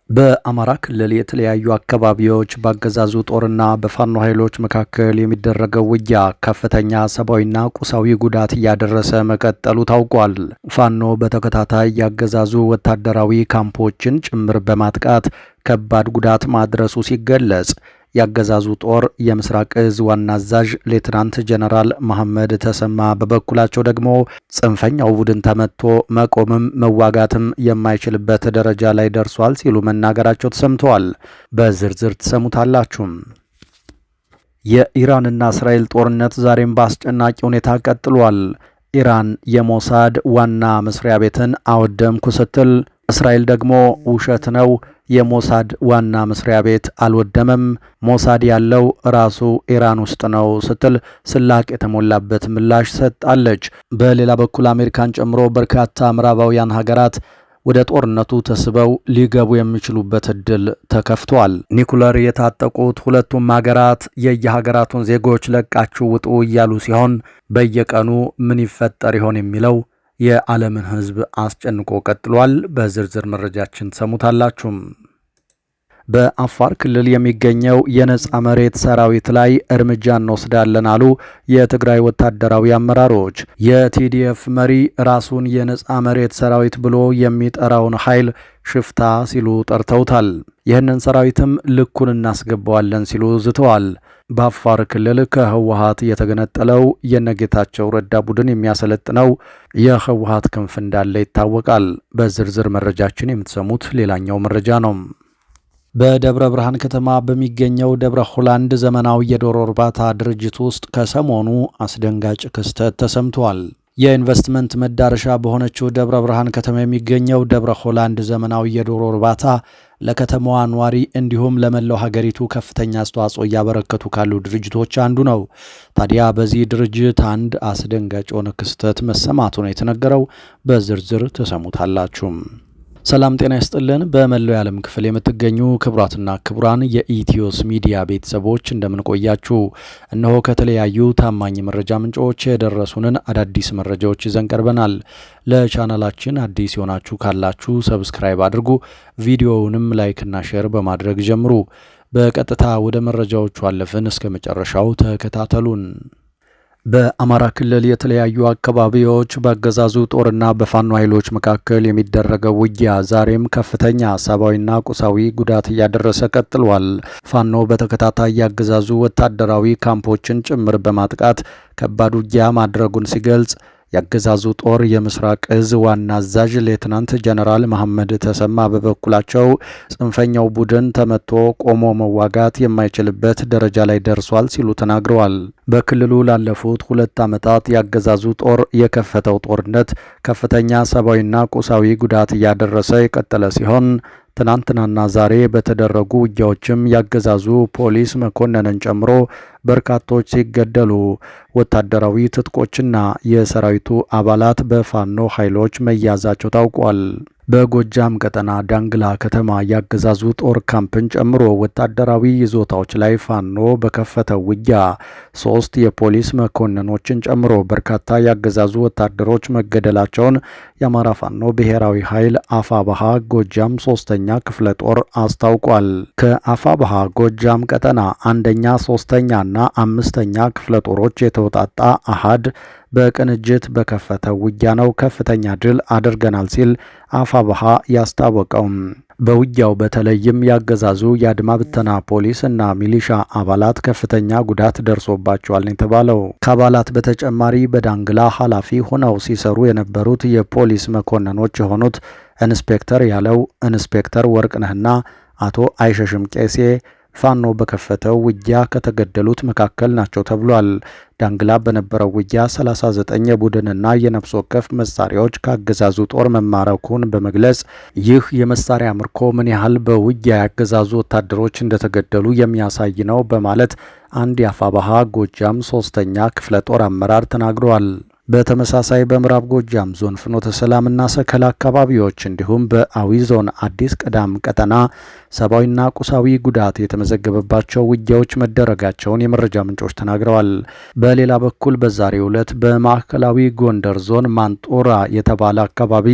በአማራ ክልል የተለያዩ አካባቢዎች በአገዛዙ ጦርና በፋኖ ኃይሎች መካከል የሚደረገው ውጊያ ከፍተኛ ሰብአዊና ቁሳዊ ጉዳት እያደረሰ መቀጠሉ ታውቋል። ፋኖ በተከታታይ ያገዛዙ ወታደራዊ ካምፖችን ጭምር በማጥቃት ከባድ ጉዳት ማድረሱ ሲገለጽ ያገዛዙ ጦር የምስራቅ እዝ ዋና አዛዥ ሌትናንት ጀነራል መሐመድ ተሰማ በበኩላቸው ደግሞ ጽንፈኛው ቡድን ተመቶ መቆምም መዋጋትም የማይችልበት ደረጃ ላይ ደርሷል ሲሉ መናገራቸው ተሰምተዋል። በዝርዝር ትሰሙታላችሁ። የኢራንና እስራኤል ጦርነት ዛሬም በአስጨናቂ ሁኔታ ቀጥሏል። ኢራን የሞሳድ ዋና መስሪያ ቤትን አወደምኩ ስትል፣ እስራኤል ደግሞ ውሸት ነው፣ የሞሳድ ዋና መስሪያ ቤት አልወደመም፣ ሞሳድ ያለው ራሱ ኢራን ውስጥ ነው ስትል ስላቅ የተሞላበት ምላሽ ሰጣለች። በሌላ በኩል አሜሪካን ጨምሮ በርካታ ምዕራባውያን ሀገራት ወደ ጦርነቱ ተስበው ሊገቡ የሚችሉበት እድል ተከፍቷል። ኒኩለር የታጠቁት ሁለቱም ሀገራት የየሀገራቱን ዜጎች ለቃችሁ ውጡ እያሉ ሲሆን በየቀኑ ምን ይፈጠር ይሆን የሚለው የዓለምን ሕዝብ አስጨንቆ ቀጥሏል። በዝርዝር መረጃችን ትሰሙታላችሁ። በአፋር ክልል የሚገኘው የነጻ መሬት ሰራዊት ላይ እርምጃ እንወስዳለን አሉ የትግራይ ወታደራዊ አመራሮች። የቲዲኤፍ መሪ ራሱን የነጻ መሬት ሰራዊት ብሎ የሚጠራውን ኃይል ሽፍታ ሲሉ ጠርተውታል። ይህንን ሰራዊትም ልኩን እናስገባዋለን ሲሉ ዝተዋል። በአፋር ክልል ከህወሓት የተገነጠለው የነጌታቸው ረዳ ቡድን የሚያሰለጥነው የህወሓት ክንፍ እንዳለ ይታወቃል። በዝርዝር መረጃችን የምትሰሙት ሌላኛው መረጃ ነው። በደብረ ብርሃን ከተማ በሚገኘው ደብረ ሆላንድ ዘመናዊ የዶሮ እርባታ ድርጅት ውስጥ ከሰሞኑ አስደንጋጭ ክስተት ተሰምቷል። የኢንቨስትመንት መዳረሻ በሆነችው ደብረ ብርሃን ከተማ የሚገኘው ደብረ ሆላንድ ዘመናዊ የዶሮ እርባታ ለከተማዋ ኗሪ እንዲሁም ለመላው ሀገሪቱ ከፍተኛ አስተዋጽኦ እያበረከቱ ካሉ ድርጅቶች አንዱ ነው። ታዲያ በዚህ ድርጅት አንድ አስደንጋጭ የሆነ ክስተት መሰማቱ ነው የተነገረው። በዝርዝር ተሰሙታላችሁ። ሰላም ጤና ይስጥልን። በመላው የዓለም ክፍል የምትገኙ ክቡራትና ክቡራን የኢትዮስ ሚዲያ ቤተሰቦች እንደምንቆያችሁ፣ እነሆ ከተለያዩ ታማኝ መረጃ ምንጮች የደረሱንን አዳዲስ መረጃዎች ይዘን ቀርበናል። ለቻናላችን አዲስ የሆናችሁ ካላችሁ ሰብስክራይብ አድርጉ፣ ቪዲዮውንም ላይክና ሼር በማድረግ ጀምሩ። በቀጥታ ወደ መረጃዎቹ አለፍን። እስከ መጨረሻው ተከታተሉን። በአማራ ክልል የተለያዩ አካባቢዎች በአገዛዙ ጦርና በፋኖ ኃይሎች መካከል የሚደረገው ውጊያ ዛሬም ከፍተኛ ሰብአዊና ቁሳዊ ጉዳት እያደረሰ ቀጥሏል። ፋኖ በተከታታይ ያገዛዙ ወታደራዊ ካምፖችን ጭምር በማጥቃት ከባድ ውጊያ ማድረጉን ሲገልጽ ያገዛዙ ጦር የምስራቅ እዝ ዋና አዛዥ ሌትናንት ጀነራል መሐመድ ተሰማ በበኩላቸው ጽንፈኛው ቡድን ተመቶ ቆሞ መዋጋት የማይችልበት ደረጃ ላይ ደርሷል ሲሉ ተናግረዋል። በክልሉ ላለፉት 2 ዓመታት ያገዛዙ ጦር የከፈተው ጦርነት ከፍተኛ ሰብአዊና ቁሳዊ ጉዳት እያደረሰ የቀጠለ ሲሆን ትናንትናና ዛሬ በተደረጉ ውጊያዎችም ያገዛዙ ፖሊስ መኮንንን ጨምሮ በርካቶች ሲገደሉ ወታደራዊ ትጥቆችና የሰራዊቱ አባላት በፋኖ ኃይሎች መያዛቸው ታውቋል። በጎጃም ቀጠና ዳንግላ ከተማ ያገዛዙ ጦር ካምፕን ጨምሮ ወታደራዊ ይዞታዎች ላይ ፋኖ በከፈተው ውጊያ 3 የፖሊስ መኮንኖችን ጨምሮ በርካታ ያገዛዙ ወታደሮች መገደላቸውን የአማራ ፋኖ ብሔራዊ ኃይል አፋባሃ ጎጃም 3ኛ ክፍለ ጦር አስታውቋል። ከአፋባሃ ጎጃም ቀጠና 1ኛ፣ 3ኛና 5ኛ ክፍለ ጦሮች የተውጣጣ አሃድ በቅንጅት በከፈተው ውጊያ ነው ከፍተኛ ድል አድርገናል ሲል አፋባሃ ያስታወቀው። በውጊያው በተለይም ያገዛዙ የአድማ ብተና ፖሊስ እና ሚሊሻ አባላት ከፍተኛ ጉዳት ደርሶባቸዋል የተባለው። ከአባላት በተጨማሪ በዳንግላ ኃላፊ ሆነው ሲሰሩ የነበሩት የፖሊስ መኮንኖች የሆኑት ኢንስፔክተር ያለው፣ ኢንስፔክተር ወርቅነህና አቶ አይሸሽም ቄሴ ፋኖ በከፈተው ውጊያ ከተገደሉት መካከል ናቸው ተብሏል። ዳንግላ በነበረው ውጊያ 39 የቡድንና የነፍስ ወከፍ መሳሪያዎች ከአገዛዙ ጦር መማረኩን በመግለጽ ይህ የመሳሪያ ምርኮ ምን ያህል በውጊያ ያገዛዙ ወታደሮች እንደተገደሉ የሚያሳይ ነው በማለት አንድ የአፋባሃ ጎጃም 3ኛ ክፍለ ጦር አመራር ተናግረዋል። በተመሳሳይ በምዕራብ ጎጃም ዞን ፍኖተ ሰላምና ሰከላ አካባቢዎች እንዲሁም በአዊ ዞን አዲስ ቅዳም ቀጠና ሰብአዊና ቁሳዊ ጉዳት የተመዘገበባቸው ውጊያዎች መደረጋቸውን የመረጃ ምንጮች ተናግረዋል። በሌላ በኩል በዛሬው ዕለት በማዕከላዊ ጎንደር ዞን ማንጦራ የተባለ አካባቢ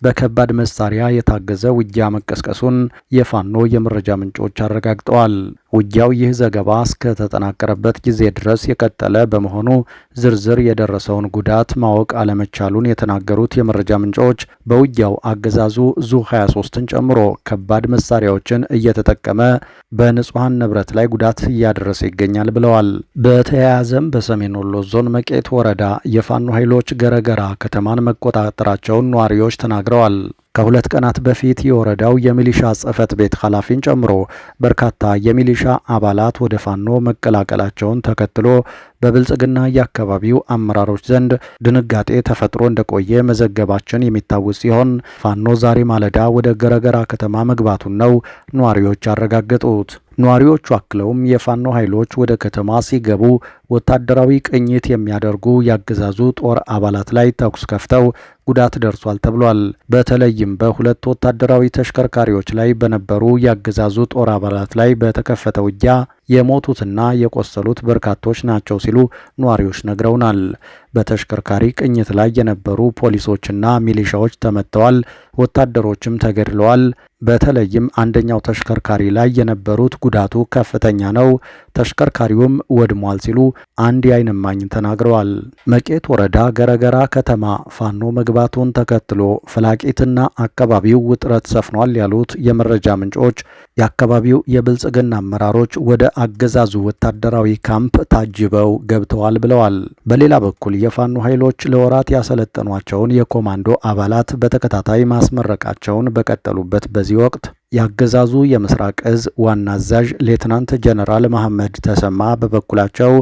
በከባድ መሳሪያ የታገዘ ውጊያ መቀስቀሱን የፋኖ የመረጃ ምንጮች አረጋግጠዋል። ውጊያው ይህ ዘገባ እስከተጠናቀረበት ጊዜ ድረስ የቀጠለ በመሆኑ ዝርዝር የደረሰውን ጉዳት ማወቅ አለመቻሉን የተናገሩት የመረጃ ምንጮች በውጊያው አገዛዙ ዙ 23ን ጨምሮ ከባድ መሳሪያዎችን እየተጠቀመ በንጹሐን ንብረት ላይ ጉዳት እያደረሰ ይገኛል ብለዋል። በተያያዘም በሰሜን ወሎ ዞን መቄት ወረዳ የፋኖ ኃይሎች ገረገራ ከተማን መቆጣጠራቸውን ነዋሪዎች ተናግረዋል። ከሁለት ቀናት በፊት የወረዳው የሚሊሻ ጽሕፈት ቤት ኃላፊን ጨምሮ በርካታ የሚሊሻ አባላት ወደ ፋኖ መቀላቀላቸውን ተከትሎ በብልጽግና የአካባቢው አመራሮች ዘንድ ድንጋጤ ተፈጥሮ እንደቆየ መዘገባችን የሚታወስ ሲሆን ፋኖ ዛሬ ማለዳ ወደ ገረገራ ከተማ መግባቱን ነው ነዋሪዎች ያረጋገጡት። ነዋሪዎቹ አክለውም የፋኖ ኃይሎች ወደ ከተማ ሲገቡ ወታደራዊ ቅኝት የሚያደርጉ ያገዛዙ ጦር አባላት ላይ ተኩስ ከፍተው ጉዳት ደርሷል ተብሏል። በተለይም በሁለት ወታደራዊ ተሽከርካሪዎች ላይ በነበሩ ያገዛዙ ጦር አባላት ላይ በተከፈተ ውጊያ የሞቱትና የቆሰሉት በርካቶች ናቸው ሲሉ ነዋሪዎች ነግረውናል። በተሽከርካሪ ቅኝት ላይ የነበሩ ፖሊሶችና ሚሊሻዎች ተመተዋል፣ ወታደሮችም ተገድለዋል። በተለይም አንደኛው ተሽከርካሪ ላይ የነበሩት ጉዳቱ ከፍተኛ ነው፣ ተሽከርካሪውም ወድሟል ሲሉ አንድ የዓይን እማኝ ተናግረዋል። መቄት ወረዳ ገረገራ ከተማ ፋኖ መግባቱን ተከትሎ ፍላቂትና አካባቢው ውጥረት ሰፍኗል ያሉት የመረጃ ምንጮች የአካባቢው የብልጽግና አመራሮች ወደ አገዛዙ ወታደራዊ ካምፕ ታጅበው ገብተዋል ብለዋል። በሌላ በኩል የፋኖ ኃይሎች ለወራት ያሰለጠኗቸውን የኮማንዶ አባላት በተከታታይ ማስመረቃቸውን በቀጠሉበት በዚህ ወቅት ያገዛዙ የምስራቅ እዝ ዋና አዛዥ ሌትናንት ጀነራል መሐመድ ተሰማ በበኩላቸው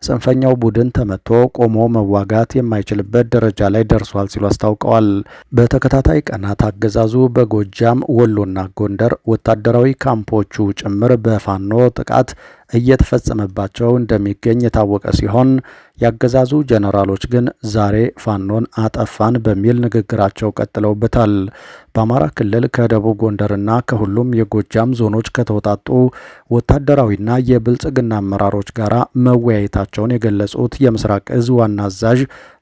ጽንፈኛው ቡድን ተመቶ ቆሞ መዋጋት የማይችልበት ደረጃ ላይ ደርሷል ሲሉ አስታውቀዋል። በተከታታይ ቀናት አገዛዙ በጎጃም ወሎና ጎንደር ወታደራዊ ካምፖቹ ጭምር በፋኖ ጥቃት እየተፈጸመባቸው እንደሚገኝ የታወቀ ሲሆን ያገዛዙ ጀነራሎች ግን ዛሬ ፋኖን አጠፋን በሚል ንግግራቸው ቀጥለውበታል። በአማራ ክልል ከደቡብ ጎንደርና ከሁሉም የጎጃም ዞኖች ከተውጣጡ ወታደራዊና የብልጽግና አመራሮች ጋር መወያየታቸውን የገለጹት የምስራቅ እዝ ዋና አዛዥ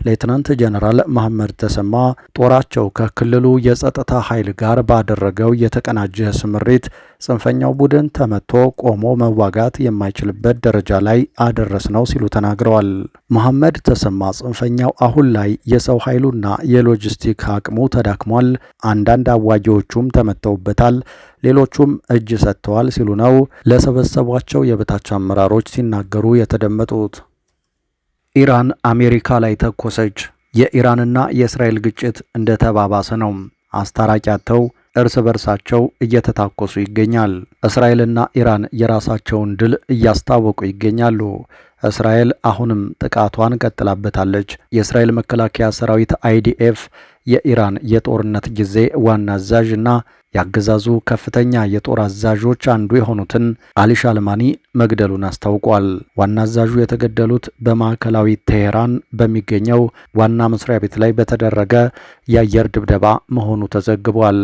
ሌትናንት ጀነራል መሐመድ ተሰማ ጦራቸው ከክልሉ የጸጥታ ኃይል ጋር ባደረገው የተቀናጀ ስምሪት ጽንፈኛው ቡድን ተመቶ ቆሞ መዋጋት የማይችልበት ደረጃ ላይ አደረስ ነው ሲሉ ተናግረዋል። መሐመድ ተሰማ ጽንፈኛው አሁን ላይ የሰው ኃይሉና የሎጂስቲክ አቅሙ ተዳክሟል፣ አንዳንድ አዋጊዎቹም ተመተውበታል፣ ሌሎቹም እጅ ሰጥተዋል ሲሉ ነው ለሰበሰቧቸው የበታች አመራሮች ሲናገሩ የተደመጡት። ኢራን አሜሪካ ላይ ተኮሰች። የኢራንና የእስራኤል ግጭት እንደተባባሰ ነው። አስታራቂ አጥተው እርስ በርሳቸው እየተታኮሱ ይገኛል። እስራኤልና ኢራን የራሳቸውን ድል እያስታወቁ ይገኛሉ። እስራኤል አሁንም ጥቃቷን ቀጥላበታለች። የእስራኤል መከላከያ ሰራዊት አይዲኤፍ የኢራን የጦርነት ጊዜ ዋና አዛዥ እና ያገዛዙ ከፍተኛ የጦር አዛዦች አንዱ የሆኑትን አሊ ሻልማኒ መግደሉን አስታውቋል። ዋና አዛዡ የተገደሉት በማዕከላዊ ቴሄራን በሚገኘው ዋና መስሪያ ቤት ላይ በተደረገ የአየር ድብደባ መሆኑ ተዘግቧል።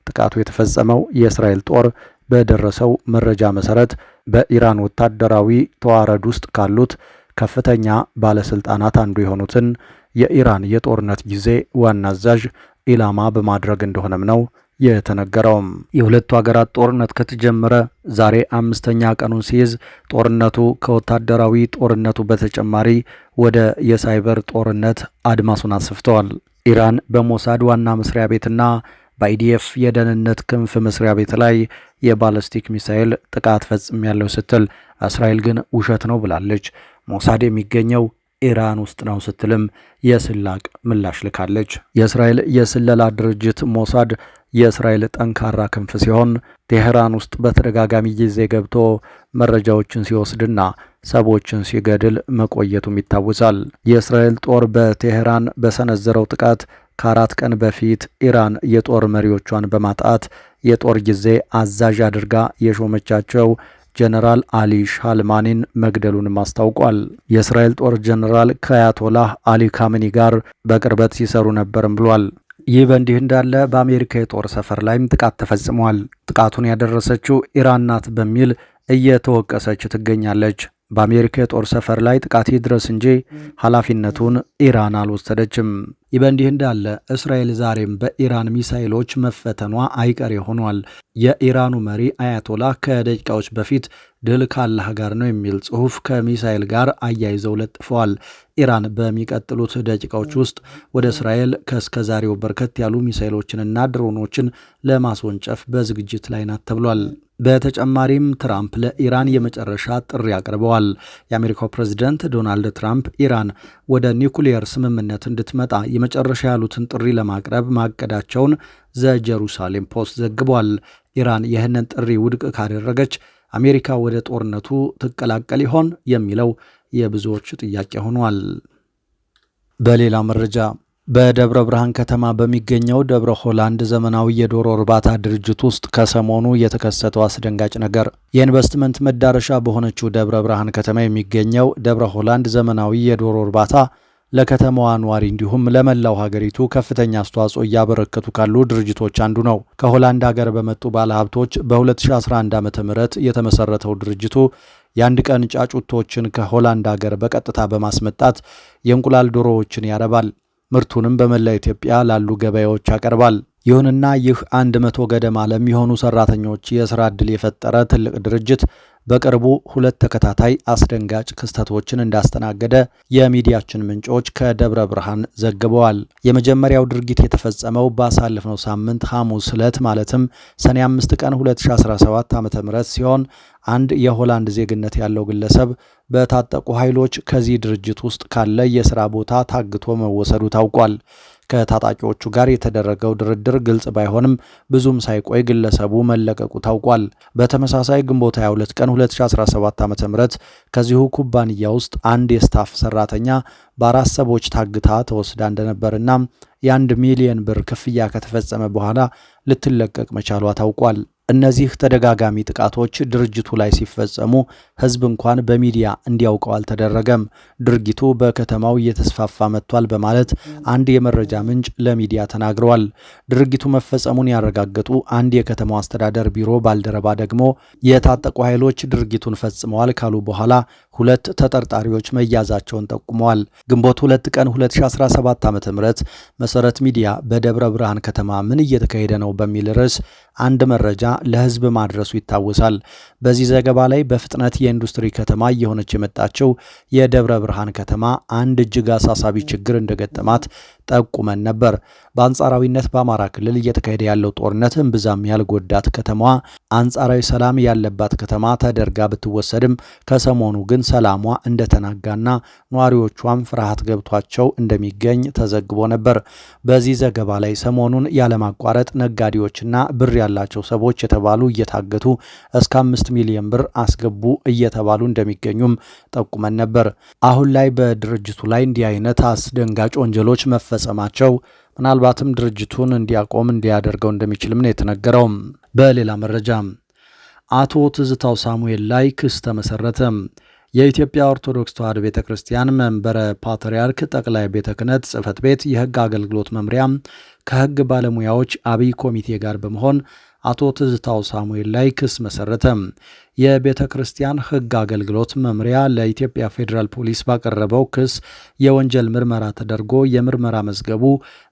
ጥቃቱ የተፈጸመው የእስራኤል ጦር በደረሰው መረጃ መሰረት በኢራን ወታደራዊ ተዋረድ ውስጥ ካሉት ከፍተኛ ባለስልጣናት አንዱ የሆኑትን የኢራን የጦርነት ጊዜ ዋና አዛዥ ኢላማ በማድረግ እንደሆነም ነው የተነገረውም። የሁለቱ ሀገራት ጦርነት ከተጀመረ ዛሬ 5ኛ ቀኑን ሲይዝ ጦርነቱ ከወታደራዊ ጦርነቱ በተጨማሪ ወደ የሳይበር ጦርነት አድማሱን አስፍተዋል። ኢራን በሞሳድ ዋና መስሪያ ቤትና በአይዲኤፍ የደህንነት ክንፍ መስሪያ ቤት ላይ የባለስቲክ ሚሳኤል ጥቃት ፈጽሜያለሁ ስትል እስራኤል ግን ውሸት ነው ብላለች። ሞሳድ የሚገኘው ኢራን ውስጥ ነው ስትልም የስላቅ ምላሽ ልካለች። የእስራኤል የስለላ ድርጅት ሞሳድ የእስራኤል ጠንካራ ክንፍ ሲሆን ቴሄራን ውስጥ በተደጋጋሚ ጊዜ ገብቶ መረጃዎችን ሲወስድና ሰዎችን ሲገድል መቆየቱም ይታወሳል። የእስራኤል ጦር በቴሄራን በሰነዘረው ጥቃት ከ4 ቀን በፊት ኢራን የጦር መሪዎቿን በማጣት የጦር ጊዜ አዛዥ አድርጋ የሾመቻቸው ጀነራል አሊ ሻልማኒን መግደሉንም አስታውቋል። የእስራኤል ጦር ጀነራል ከአያቶላህ አሊ ካሜኒ ጋር በቅርበት ሲሰሩ ነበርም ብሏል። ይህ በእንዲህ እንዳለ በአሜሪካ የጦር ሰፈር ላይም ጥቃት ተፈጽሟል። ጥቃቱን ያደረሰችው ኢራን ናት በሚል እየተወቀሰች ትገኛለች። በአሜሪካ የጦር ሰፈር ላይ ጥቃት ይድረስ እንጂ ኃላፊነቱን ኢራን አልወሰደችም። ይህ በእንዲህ እንዳለ እስራኤል ዛሬም በኢራን ሚሳይሎች መፈተኗ አይቀሬ ሆኗል። የኢራኑ መሪ አያቶላህ ከደቂቃዎች በፊት ድል ካላህ ጋር ነው የሚል ጽሑፍ ከሚሳኤል ጋር አያይዘው ለጥፈዋል። ኢራን በሚቀጥሉት ደቂቃዎች ውስጥ ወደ እስራኤል ከእስከዛሬው በርከት ያሉ ሚሳኤሎችንና ድሮኖችን ለማስወንጨፍ በዝግጅት ላይ ናት ተብሏል። በተጨማሪም ትራምፕ ለኢራን የመጨረሻ ጥሪ አቅርበዋል። የአሜሪካው ፕሬዝደንት ዶናልድ ትራምፕ ኢራን ወደ ኒውክሊየር ስምምነት እንድትመጣ የመጨረሻ ያሉትን ጥሪ ለማቅረብ ማቀዳቸውን ዘ ጀሩሳሌም ፖስት ዘግቧል። ኢራን ይህንን ጥሪ ውድቅ ካደረገች አሜሪካ ወደ ጦርነቱ ትቀላቀል ይሆን የሚለው የብዙዎች ጥያቄ ሆኗል። በሌላ መረጃ በደብረ ብርሃን ከተማ በሚገኘው ደብረ ሆላንድ ዘመናዊ የዶሮ እርባታ ድርጅት ውስጥ ከሰሞኑ የተከሰተው አስደንጋጭ ነገር የኢንቨስትመንት መዳረሻ በሆነችው ደብረ ብርሃን ከተማ የሚገኘው ደብረ ሆላንድ ዘመናዊ የዶሮ እርባታ ለከተማዋ ነዋሪ እንዲሁም ለመላው ሀገሪቱ ከፍተኛ አስተዋጽኦ እያበረከቱ ካሉ ድርጅቶች አንዱ ነው። ከሆላንድ ሀገር በመጡ ባለሀብቶች በ2011 ዓ.ም የተመሰረተው ድርጅቱ የአንድ ቀን ጫጩቶችን ከሆላንድ ሀገር በቀጥታ በማስመጣት የእንቁላል ዶሮዎችን ያረባል። ምርቱንም በመላ ኢትዮጵያ ላሉ ገበያዎች ያቀርባል። ይሁንና ይህ 100 ገደማ ለሚሆኑ ሰራተኞች የሥራ ዕድል የፈጠረ ትልቅ ድርጅት በቅርቡ 2 ተከታታይ አስደንጋጭ ክስተቶችን እንዳስተናገደ የሚዲያችን ምንጮች ከደብረ ብርሃን ዘግበዋል። የመጀመሪያው ድርጊት የተፈጸመው ባሳለፍነው ሳምንት ሐሙስ ዕለት ማለትም ሰኔ 5 ቀን 2017 ዓ.ም ሲሆን አንድ የሆላንድ ዜግነት ያለው ግለሰብ በታጠቁ ኃይሎች ከዚህ ድርጅት ውስጥ ካለ የሥራ ቦታ ታግቶ መወሰዱ ታውቋል። ከታጣቂዎቹ ጋር የተደረገው ድርድር ግልጽ ባይሆንም ብዙም ሳይቆይ ግለሰቡ መለቀቁ ታውቋል። በተመሳሳይ ግንቦት 22 ቀን 2017 ዓ.ም ከዚሁ ኩባንያ ውስጥ አንድ የስታፍ ሰራተኛ በአራት ሰዎች ታግታ ተወስዳ እንደነበርና የ1 ሚሊዮን ብር ክፍያ ከተፈጸመ በኋላ ልትለቀቅ መቻሏ ታውቋል። እነዚህ ተደጋጋሚ ጥቃቶች ድርጅቱ ላይ ሲፈጸሙ ሕዝብ እንኳን በሚዲያ እንዲያውቀው አልተደረገም። ድርጊቱ በከተማው እየተስፋፋ መጥቷል በማለት አንድ የመረጃ ምንጭ ለሚዲያ ተናግረዋል። ድርጊቱ መፈጸሙን ያረጋገጡ አንድ የከተማው አስተዳደር ቢሮ ባልደረባ ደግሞ የታጠቁ ኃይሎች ድርጊቱን ፈጽመዋል ካሉ በኋላ 2 ተጠርጣሪዎች መያዛቸውን ጠቁመዋል። ግንቦት 2 ቀን 2017 ዓ.ም መሰረት ሚዲያ በደብረ ብርሃን ከተማ ምን እየተካሄደ ነው በሚል ርዕስ አንድ መረጃ ለሕዝብ ማድረሱ ይታወሳል። በዚህ ዘገባ ላይ በፍጥነት የኢንዱስትሪ ከተማ እየሆነች የመጣቸው የደብረ ብርሃን ከተማ አንድ እጅግ አሳሳቢ ችግር እንደገጠማት ጠቁመን ነበር። በአንጻራዊነት በአማራ ክልል እየተካሄደ ያለው ጦርነት እምብዛም ያልጎዳት ከተማዋ አንጻራዊ ሰላም ያለባት ከተማ ተደርጋ ብትወሰድም ከሰሞኑ ግን ሰላሟ እንደተናጋና ነዋሪዎቿም ፍርሃት ገብቷቸው እንደሚገኝ ተዘግቦ ነበር። በዚህ ዘገባ ላይ ሰሞኑን ያለማቋረጥ ነጋዴዎችና ብር ያላቸው ሰዎች የተባሉ እየታገቱ እስከ 5 ሚሊዮን ብር አስገቡ እየተባሉ እንደሚገኙም ጠቁመን ነበር። አሁን ላይ በድርጅቱ ላይ እንዲህ አይነት አስደንጋጭ ወንጀሎች መፈጸማቸው ምናልባትም ድርጅቱን እንዲያቆም እንዲያደርገው እንደሚችልም ነው የተነገረው። በሌላ መረጃ አቶ ትዝታው ሳሙኤል ላይ ክስ ተመሰረተ። የኢትዮጵያ ኦርቶዶክስ ተዋሕዶ ቤተ ክርስቲያን መንበረ ፓትርያርክ ጠቅላይ ቤተ ክህነት ጽሕፈት ቤት የሕግ አገልግሎት መምሪያ ከሕግ ባለሙያዎች አብይ ኮሚቴ ጋር በመሆን አቶ ትዝታው ሳሙኤል ላይ ክስ መሰረተ። የቤተ ክርስቲያን ሕግ አገልግሎት መምሪያ ለኢትዮጵያ ፌዴራል ፖሊስ ባቀረበው ክስ የወንጀል ምርመራ ተደርጎ የምርመራ መዝገቡ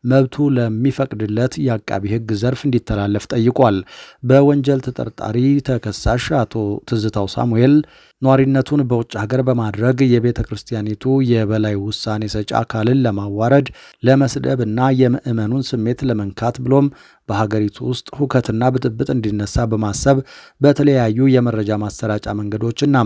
መብቱ ለሚፈቅድለት የአቃቢ ሕግ ዘርፍ እንዲተላለፍ ጠይቋል። በወንጀል ተጠርጣሪ ተከሳሽ አቶ ትዝታው ሳሙኤል ኗሪነቱን በውጭ ሀገር በማድረግ የቤተ ክርስቲያኒቱ የበላይ ውሳኔ ሰጪ አካልን ለማዋረድ፣ ለመስደብ እና የምዕመኑን ስሜት ለመንካት ብሎም በሀገሪቱ ውስጥ ሁከትና ብጥብጥ እንዲነሳ በማሰብ በተለያዩ የመረጃ ማሰራጫ መንገዶችና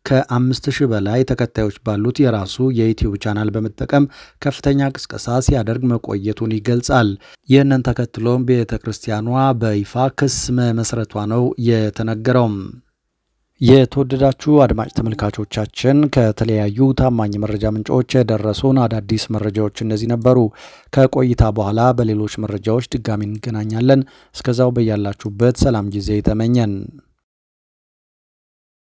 ከ5000 በላይ ተከታዮች ባሉት የራሱ የዩቲዩብ ቻናል በመጠቀም ከፍተኛ ቅስቀሳ ሲያደርግ መቆየቱን ይገልጻል። ይህንን ተከትሎም ቤተ ክርስቲያኗ በይፋ ክስ መመስረቷ ነው የተነገረው። የተወደዳችሁ አድማጭ ተመልካቾቻችን ከተለያዩ ታማኝ መረጃ ምንጮች የደረሱን አዳዲስ መረጃዎች እነዚህ ነበሩ። ከቆይታ በኋላ በሌሎች መረጃዎች ድጋሚ እንገናኛለን። እስከዛው በያላችሁበት ሰላም ጊዜ ተመኘን።